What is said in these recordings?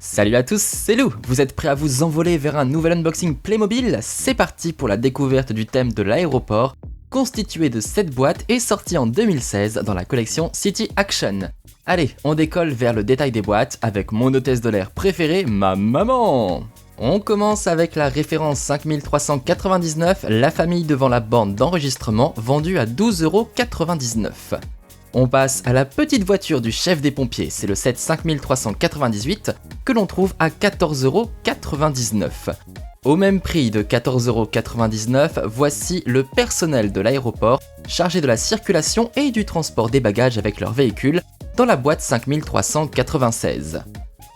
Salut à tous, c'est Lou. Vous êtes prêts à vous envoler vers un nouvel unboxing Playmobil? C'est parti pour la découverte du thème de l'aéroport, constitué de 7 boîtes et sorti en 2016 dans la collection City Action. Allez, on décolle vers le détail des boîtes avec mon hôtesse de l'air préférée, ma maman. On commence avec la référence 5399, la famille devant la borne d'enregistrement, vendue à 12,99€. On passe à la petite voiture du chef des pompiers, c'est le set 5398 que l'on trouve à 14,99€. Au même prix de 14,99€, voici le personnel de l'aéroport chargé de la circulation et du transport des bagages avec leur véhicule dans la boîte 5396.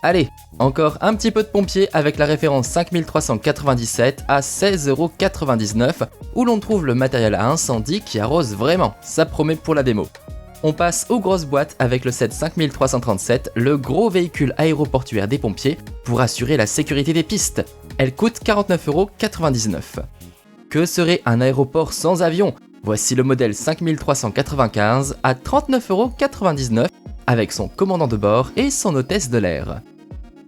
Allez, encore un petit peu de pompiers avec la référence 5397 à 16,99€ où l'on trouve le matériel à incendie qui arrose vraiment, ça promet pour la démo. On passe aux grosses boîtes avec le set 5337, le gros véhicule aéroportuaire des pompiers pour assurer la sécurité des pistes. Elle coûte 49,99€. Que serait un aéroport sans avion? Voici le modèle 5395 à 39,99€ avec son commandant de bord et son hôtesse de l'air.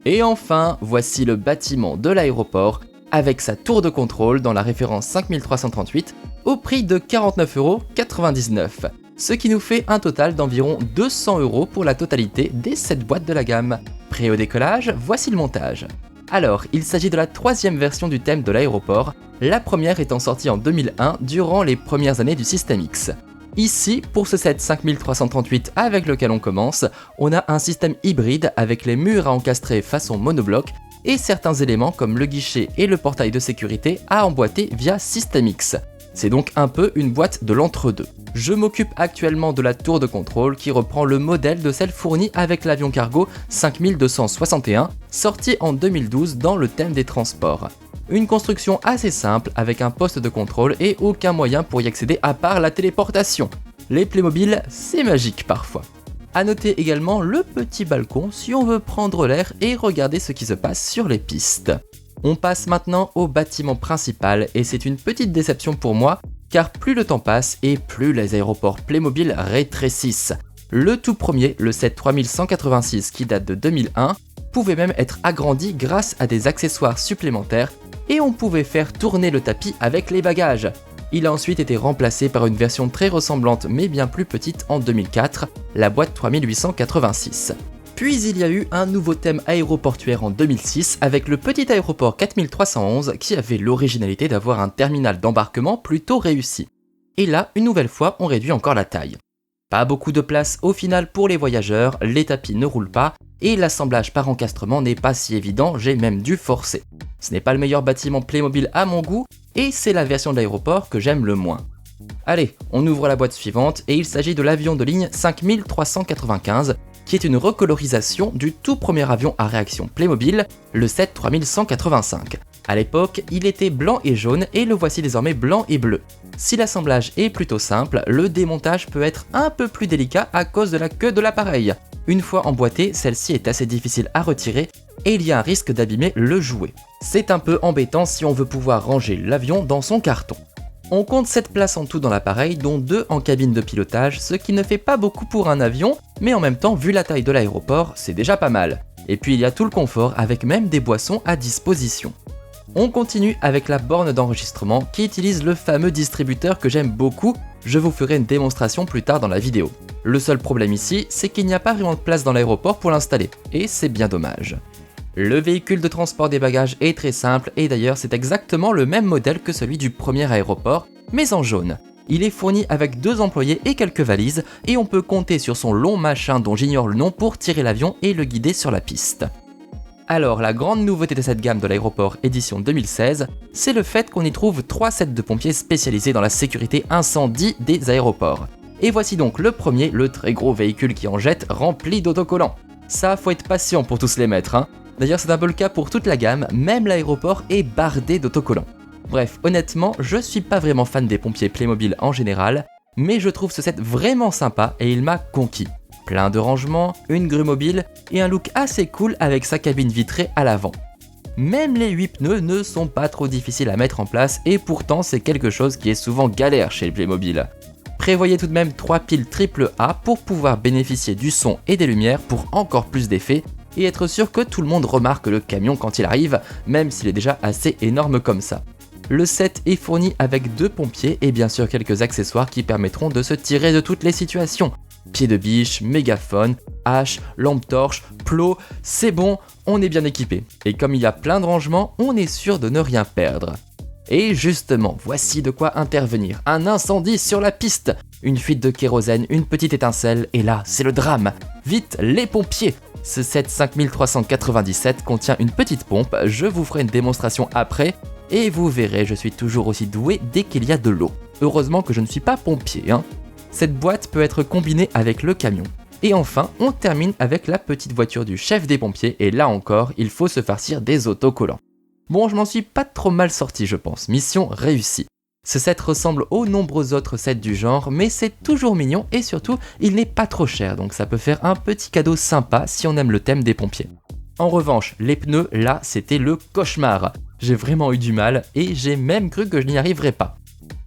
Et enfin, voici le bâtiment de l'aéroport avec sa tour de contrôle dans la référence 5338 au prix de 49,99€. Ce qui nous fait un total d'environ 200€ pour la totalité des 7 boîtes de la gamme. Prêt au décollage, voici le montage. Alors, il s'agit de la troisième version du thème de l'aéroport, la première étant sortie en 2001 durant les premières années du Système X. Ici, pour ce set 5338 avec lequel on commence, on a un système hybride avec les murs à encastrer façon monobloc et certains éléments comme le guichet et le portail de sécurité à emboîter via Système X. C'est donc un peu une boîte de l'entre-deux. Je m'occupe actuellement de la tour de contrôle qui reprend le modèle de celle fournie avec l'avion cargo 5261, sorti en 2012 dans le thème des transports. Une construction assez simple avec un poste de contrôle et aucun moyen pour y accéder à part la téléportation. Les Playmobil, c'est magique parfois. A noter également le petit balcon si on veut prendre l'air et regarder ce qui se passe sur les pistes. On passe maintenant au bâtiment principal et c'est une petite déception pour moi car plus le temps passe et plus les aéroports Playmobil rétrécissent. Le tout premier, le set 3186 qui date de 2001, pouvait même être agrandi grâce à des accessoires supplémentaires et on pouvait faire tourner le tapis avec les bagages. Il a ensuite été remplacé par une version très ressemblante mais bien plus petite en 2004, la boîte 3886. Puis il y a eu un nouveau thème aéroportuaire en 2006 avec le petit aéroport 4311 qui avait l'originalité d'avoir un terminal d'embarquement plutôt réussi. Et là, une nouvelle fois, on réduit encore la taille. Pas beaucoup de place au final pour les voyageurs, les tapis ne roulent pas et l'assemblage par encastrement n'est pas si évident, j'ai même dû forcer. Ce n'est pas le meilleur bâtiment Playmobil à mon goût et c'est la version de l'aéroport que j'aime le moins. Allez, on ouvre la boîte suivante et il s'agit de l'avion de ligne 5395 qui est une recolorisation du tout premier avion à réaction Playmobil, le set 3185. A l'époque, il était blanc et jaune et le voici désormais blanc et bleu. Si l'assemblage est plutôt simple, le démontage peut être un peu plus délicat à cause de la queue de l'appareil. Une fois emboîtée, celle-ci est assez difficile à retirer et il y a un risque d'abîmer le jouet. C'est un peu embêtant si on veut pouvoir ranger l'avion dans son carton. On compte 7 places en tout dans l'appareil, dont 2 en cabine de pilotage, ce qui ne fait pas beaucoup pour un avion, mais en même temps, vu la taille de l'aéroport, c'est déjà pas mal. Et puis il y a tout le confort avec même des boissons à disposition. On continue avec la borne d'enregistrement qui utilise le fameux distributeur que j'aime beaucoup, je vous ferai une démonstration plus tard dans la vidéo. Le seul problème ici, c'est qu'il n'y a pas vraiment de place dans l'aéroport pour l'installer, et c'est bien dommage. Le véhicule de transport des bagages est très simple et d'ailleurs c'est exactement le même modèle que celui du premier aéroport, mais en jaune. Il est fourni avec 2 employés et quelques valises et on peut compter sur son long machin dont j'ignore le nom pour tirer l'avion et le guider sur la piste. Alors la grande nouveauté de cette gamme de l'aéroport édition 2016, c'est le fait qu'on y trouve 3 sets de pompiers spécialisés dans la sécurité incendie des aéroports. Et voici donc le premier, le très gros véhicule qui en jette rempli d'autocollants. Ça, faut être patient pour tous les mettre, hein. D'ailleurs c'est un peu le cas pour toute la gamme, même l'aéroport est bardé d'autocollants. Bref, honnêtement, je suis pas vraiment fan des pompiers Playmobil en général, mais je trouve ce set vraiment sympa et il m'a conquis. Plein de rangements, une grue mobile et un look assez cool avec sa cabine vitrée à l'avant. Même les 8 pneus ne sont pas trop difficiles à mettre en place et pourtant c'est quelque chose qui est souvent galère chez le Playmobil. Prévoyez tout de même 3 piles AAA pour pouvoir bénéficier du son et des lumières pour encore plus d'effets et être sûr que tout le monde remarque le camion quand il arrive, même s'il est déjà assez énorme comme ça. Le set est fourni avec 2 pompiers et bien sûr quelques accessoires qui permettront de se tirer de toutes les situations. Pied de biche, mégaphone, hache, lampe torche, plot, c'est bon, on est bien équipé. Et comme il y a plein de rangements, on est sûr de ne rien perdre. Et justement, voici de quoi intervenir. Un incendie sur la piste, une fuite de kérosène, une petite étincelle, et là, c'est le drame. Vite, les pompiers! Ce set 5397 contient une petite pompe, je vous ferai une démonstration après, et vous verrez, je suis toujours aussi doué dès qu'il y a de l'eau. Heureusement que je ne suis pas pompier, hein. Cette boîte peut être combinée avec le camion. Et enfin, on termine avec la petite voiture du chef des pompiers, et là encore, il faut se farcir des autocollants. Bon, je m'en suis pas trop mal sorti, je pense. Mission réussie. Ce set ressemble aux nombreux autres sets du genre, mais c'est toujours mignon et surtout, il n'est pas trop cher, donc ça peut faire un petit cadeau sympa si on aime le thème des pompiers. En revanche, les pneus, là, c'était le cauchemar. J'ai vraiment eu du mal et j'ai même cru que je n'y arriverais pas.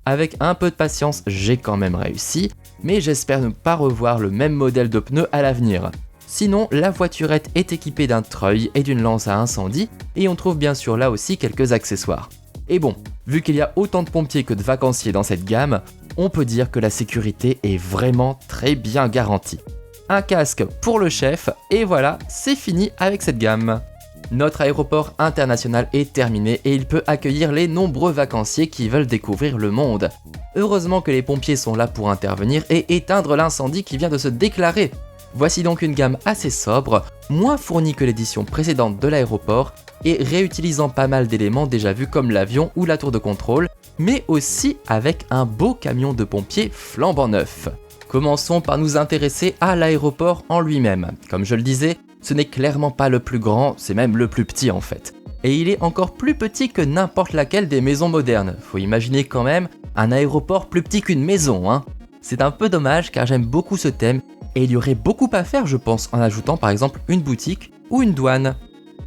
Avec un peu de patience, j'ai quand même réussi, mais j'espère ne pas revoir le même modèle de pneus à l'avenir. Sinon, la voiturette est équipée d'un treuil et d'une lance à incendie, et on trouve bien sûr là aussi quelques accessoires. Et bon, vu qu'il y a autant de pompiers que de vacanciers dans cette gamme, on peut dire que la sécurité est vraiment très bien garantie. Un casque pour le chef, et voilà, c'est fini avec cette gamme. Notre aéroport international est terminé et il peut accueillir les nombreux vacanciers qui veulent découvrir le monde. Heureusement que les pompiers sont là pour intervenir et éteindre l'incendie qui vient de se déclarer. Voici donc une gamme assez sobre, moins fournie que l'édition précédente de l'aéroport et réutilisant pas mal d'éléments déjà vus comme l'avion ou la tour de contrôle, mais aussi avec un beau camion de pompiers flambant neuf. Commençons par nous intéresser à l'aéroport en lui-même. Comme je le disais, ce n'est clairement pas le plus grand, c'est même le plus petit en fait. Et il est encore plus petit que n'importe laquelle des maisons modernes. Faut imaginer quand même un aéroport plus petit qu'une maison, hein. C'est un peu dommage car j'aime beaucoup ce thème et il y aurait beaucoup à faire je pense en ajoutant par exemple une boutique ou une douane.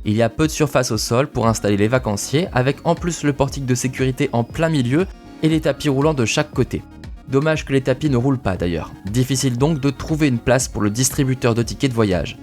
Il y a peu de surface au sol pour installer les vacanciers avec en plus le portique de sécurité en plein milieu et les tapis roulants de chaque côté. Dommage que les tapis ne roulent pas d'ailleurs. Difficile donc de trouver une place pour le distributeur de tickets de voyage.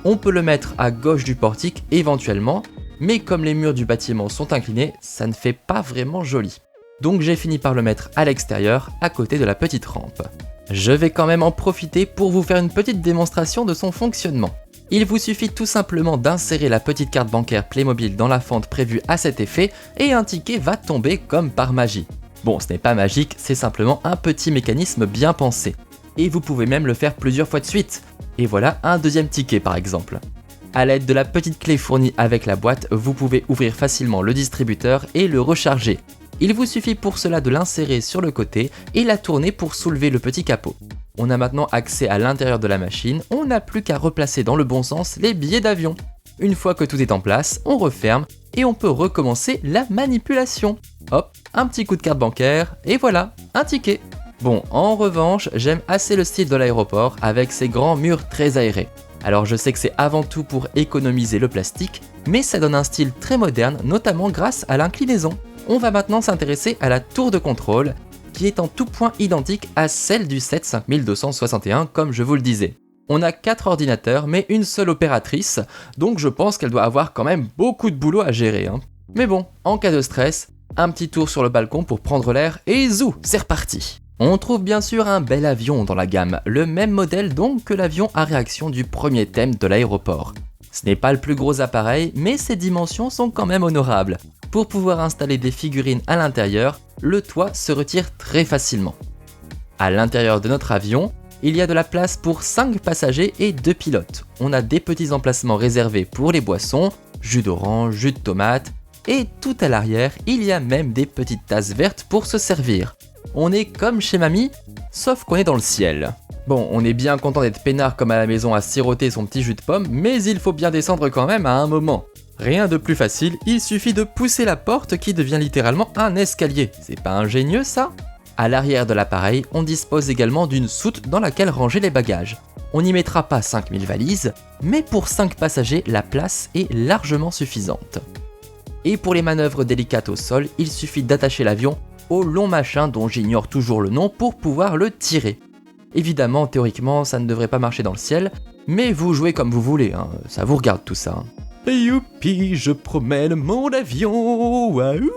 On peut le mettre à gauche du portique éventuellement, mais comme les murs du bâtiment sont inclinés, ça ne fait pas vraiment joli. Donc j'ai fini par le mettre à l'extérieur, à côté de la petite rampe. Je vais quand même en profiter pour vous faire une petite démonstration de son fonctionnement. Il vous suffit tout simplement d'insérer la petite carte bancaire Playmobil dans la fente prévue à cet effet et un ticket va tomber comme par magie. Bon, ce n'est pas magique, c'est simplement un petit mécanisme bien pensé. Et vous pouvez même le faire plusieurs fois de suite. Et voilà un deuxième ticket par exemple. A l'aide de la petite clé fournie avec la boîte, vous pouvez ouvrir facilement le distributeur et le recharger. Il vous suffit pour cela de l'insérer sur le côté et la tourner pour soulever le petit capot. On a maintenant accès à l'intérieur de la machine, on n'a plus qu'à replacer dans le bon sens les billets d'avion. Une fois que tout est en place, on referme et on peut recommencer la manipulation. Hop, un petit coup de carte bancaire et voilà, un ticket. Bon, en revanche, j'aime assez le style de l'aéroport avec ses grands murs très aérés. Alors je sais que c'est avant tout pour économiser le plastique, mais ça donne un style très moderne, notamment grâce à l'inclinaison. On va maintenant s'intéresser à la tour de contrôle, qui est en tout point identique à celle du set 5261 comme je vous le disais. On a 4 ordinateurs mais une seule opératrice, donc je pense qu'elle doit avoir quand même beaucoup de boulot à gérer, hein. Mais bon, en cas de stress, un petit tour sur le balcon pour prendre l'air et zou, c'est reparti. On trouve bien sûr un bel avion dans la gamme, le même modèle donc que l'avion à réaction du premier thème de l'aéroport. Ce n'est pas le plus gros appareil, mais ses dimensions sont quand même honorables. Pour pouvoir installer des figurines à l'intérieur, le toit se retire très facilement. À l'intérieur de notre avion, il y a de la place pour 5 passagers et 2 pilotes. On a des petits emplacements réservés pour les boissons, jus d'orange, jus de tomate, et tout à l'arrière, il y a même des petites tasses vertes pour se servir. On est comme chez mamie, sauf qu'on est dans le ciel. Bon, on est bien content d'être peinard comme à la maison à siroter son petit jus de pomme, mais il faut bien descendre quand même à un moment. Rien de plus facile, il suffit de pousser la porte qui devient littéralement un escalier. C'est pas ingénieux ça ? À l'arrière de l'appareil, on dispose également d'une soute dans laquelle ranger les bagages. On n'y mettra pas 5000 valises, mais pour 5 passagers, la place est largement suffisante. Et pour les manœuvres délicates au sol, il suffit d'attacher l'avion au long machin dont j'ignore toujours le nom pour pouvoir le tirer. Évidemment, théoriquement, ça ne devrait pas marcher dans le ciel, Mais vous jouez comme vous voulez, hein, ça vous regarde tout ça. Youpi, je promène mon avion, waouh.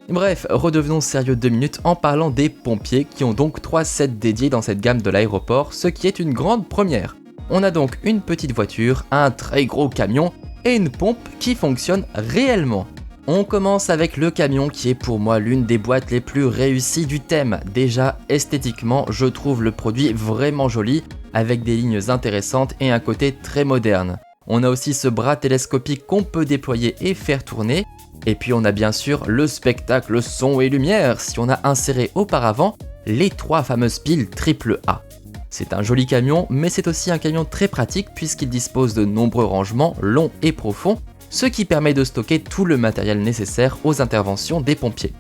Bref, redevenons sérieux 2 minutes en parlant des pompiers qui ont donc 3 sets dédiés dans cette gamme de l'aéroport, ce qui est une grande première. On a donc une petite voiture, un très gros camion et une pompe qui fonctionne réellement. On commence avec le camion qui est pour moi l'une des boîtes les plus réussies du thème. Déjà, esthétiquement, je trouve le produit vraiment joli, avec des lignes intéressantes et un côté très moderne. On a aussi ce bras télescopique qu'on peut déployer et faire tourner. Et puis on a bien sûr le spectacle son et lumière si on a inséré auparavant les 3 fameuses piles AAA. C'est un joli camion, mais c'est aussi un camion très pratique puisqu'il dispose de nombreux rangements longs et profonds, ce qui permet de stocker tout le matériel nécessaire aux interventions des pompiers.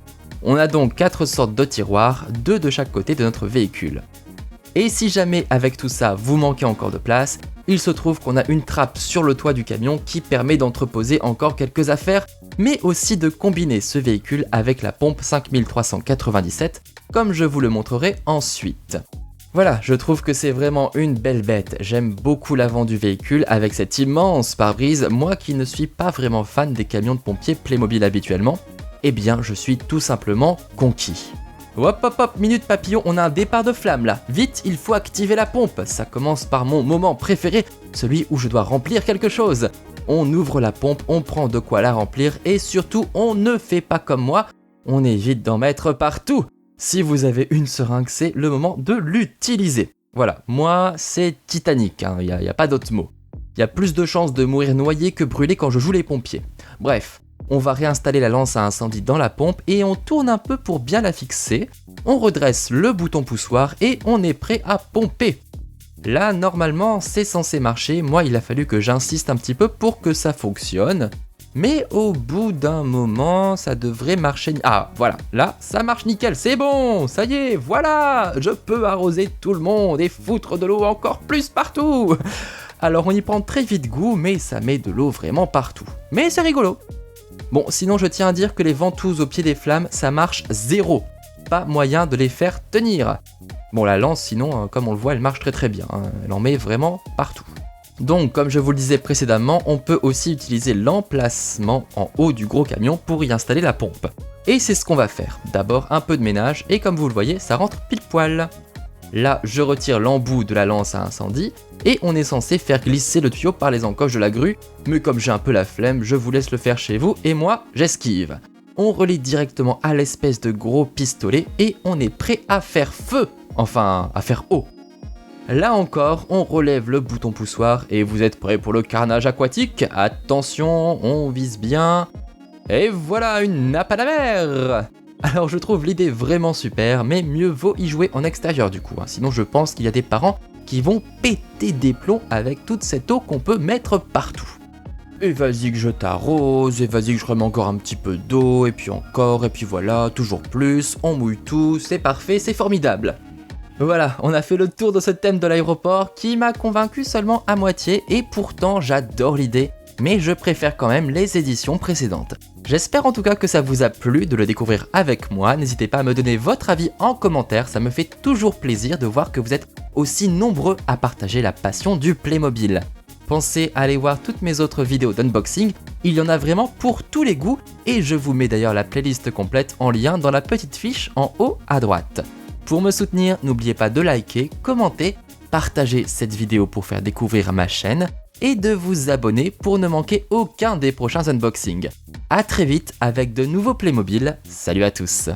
On a donc 4 sortes de tiroirs, 2 de chaque côté de notre véhicule. Et si jamais avec tout ça vous manquez encore de place, il se trouve qu'on a une trappe sur le toit du camion qui permet d'entreposer encore quelques affaires, mais aussi de combiner ce véhicule avec la pompe 5397, comme je vous le montrerai ensuite. Voilà, je trouve que c'est vraiment une belle bête, j'aime beaucoup l'avant du véhicule avec cet immense pare-brise, moi qui ne suis pas vraiment fan des camions de pompiers Playmobil habituellement, eh bien je suis tout simplement conquis. Hop hop hop, minute papillon, on a un départ de flamme là. Vite, il faut activer la pompe. Ça commence par mon moment préféré, celui où je dois remplir quelque chose. On ouvre la pompe, on prend de quoi la remplir et surtout, on ne fait pas comme moi, on évite d'en mettre partout. Si vous avez une seringue, c'est le moment de l'utiliser. Voilà, moi c'est Titanic, il n'y a pas d'autre mot. Il y a plus de chances de mourir noyé que brûlé quand je joue les pompiers. Bref. On va réinstaller la lance à incendie dans la pompe et on tourne un peu pour bien la fixer. On redresse le bouton poussoir et on est prêt à pomper. Là, normalement, c'est censé marcher. Moi, il a fallu que j'insiste un petit peu pour que ça fonctionne. Mais au bout d'un moment, ça devrait marcher. Ah, voilà, là, ça marche nickel, c'est bon, ça y est, voilà, je peux arroser tout le monde et foutre de l'eau encore plus partout. Alors, on y prend très vite goût, mais ça met de l'eau vraiment partout. Mais c'est rigolo. Bon, sinon je tiens à dire que les ventouses au pied des flammes, ça marche zéro. Pas moyen de les faire tenir. Bon, la lance, sinon, comme on le voit, elle marche très très bien. Elle en met vraiment partout. Donc, comme je vous le disais précédemment, on peut aussi utiliser l'emplacement en haut du gros camion pour y installer la pompe. Et c'est ce qu'on va faire. D'abord, un peu de ménage, et comme vous le voyez, ça rentre pile poil. Là, je retire l'embout de la lance à incendie, et on est censé faire glisser le tuyau par les encoches de la grue, mais comme j'ai un peu la flemme, je vous laisse le faire chez vous, et moi, j'esquive. On relie directement à l'espèce de gros pistolet, et on est prêt à faire feu, enfin, à faire eau. Là encore, on relève le bouton poussoir, et vous êtes prêts pour le carnage aquatique? Attention, on vise bien, et voilà une nappe à la mer! Alors je trouve l'idée vraiment super, mais mieux vaut y jouer en extérieur du coup, sinon je pense qu'il y a des parents qui vont péter des plombs avec toute cette eau qu'on peut mettre partout. Et vas-y que je t'arrose, et vas-y que je remets encore un petit peu d'eau, et puis encore, et puis voilà, toujours plus, on mouille tout, c'est parfait, c'est formidable. Voilà, on a fait le tour de ce thème de l'aéroport qui m'a convaincu seulement à moitié, et pourtant j'adore l'idée, mais je préfère quand même les éditions précédentes. J'espère en tout cas que ça vous a plu de le découvrir avec moi, n'hésitez pas à me donner votre avis en commentaire, ça me fait toujours plaisir de voir que vous êtes aussi nombreux à partager la passion du Playmobil. Pensez à aller voir toutes mes autres vidéos d'unboxing, il y en a vraiment pour tous les goûts et je vous mets d'ailleurs la playlist complète en lien dans la petite fiche en haut à droite. Pour me soutenir, n'oubliez pas de liker, commenter, partager cette vidéo pour faire découvrir ma chaîne et de vous abonner pour ne manquer aucun des prochains unboxings. A très vite avec de nouveaux Playmobil, salut à tous.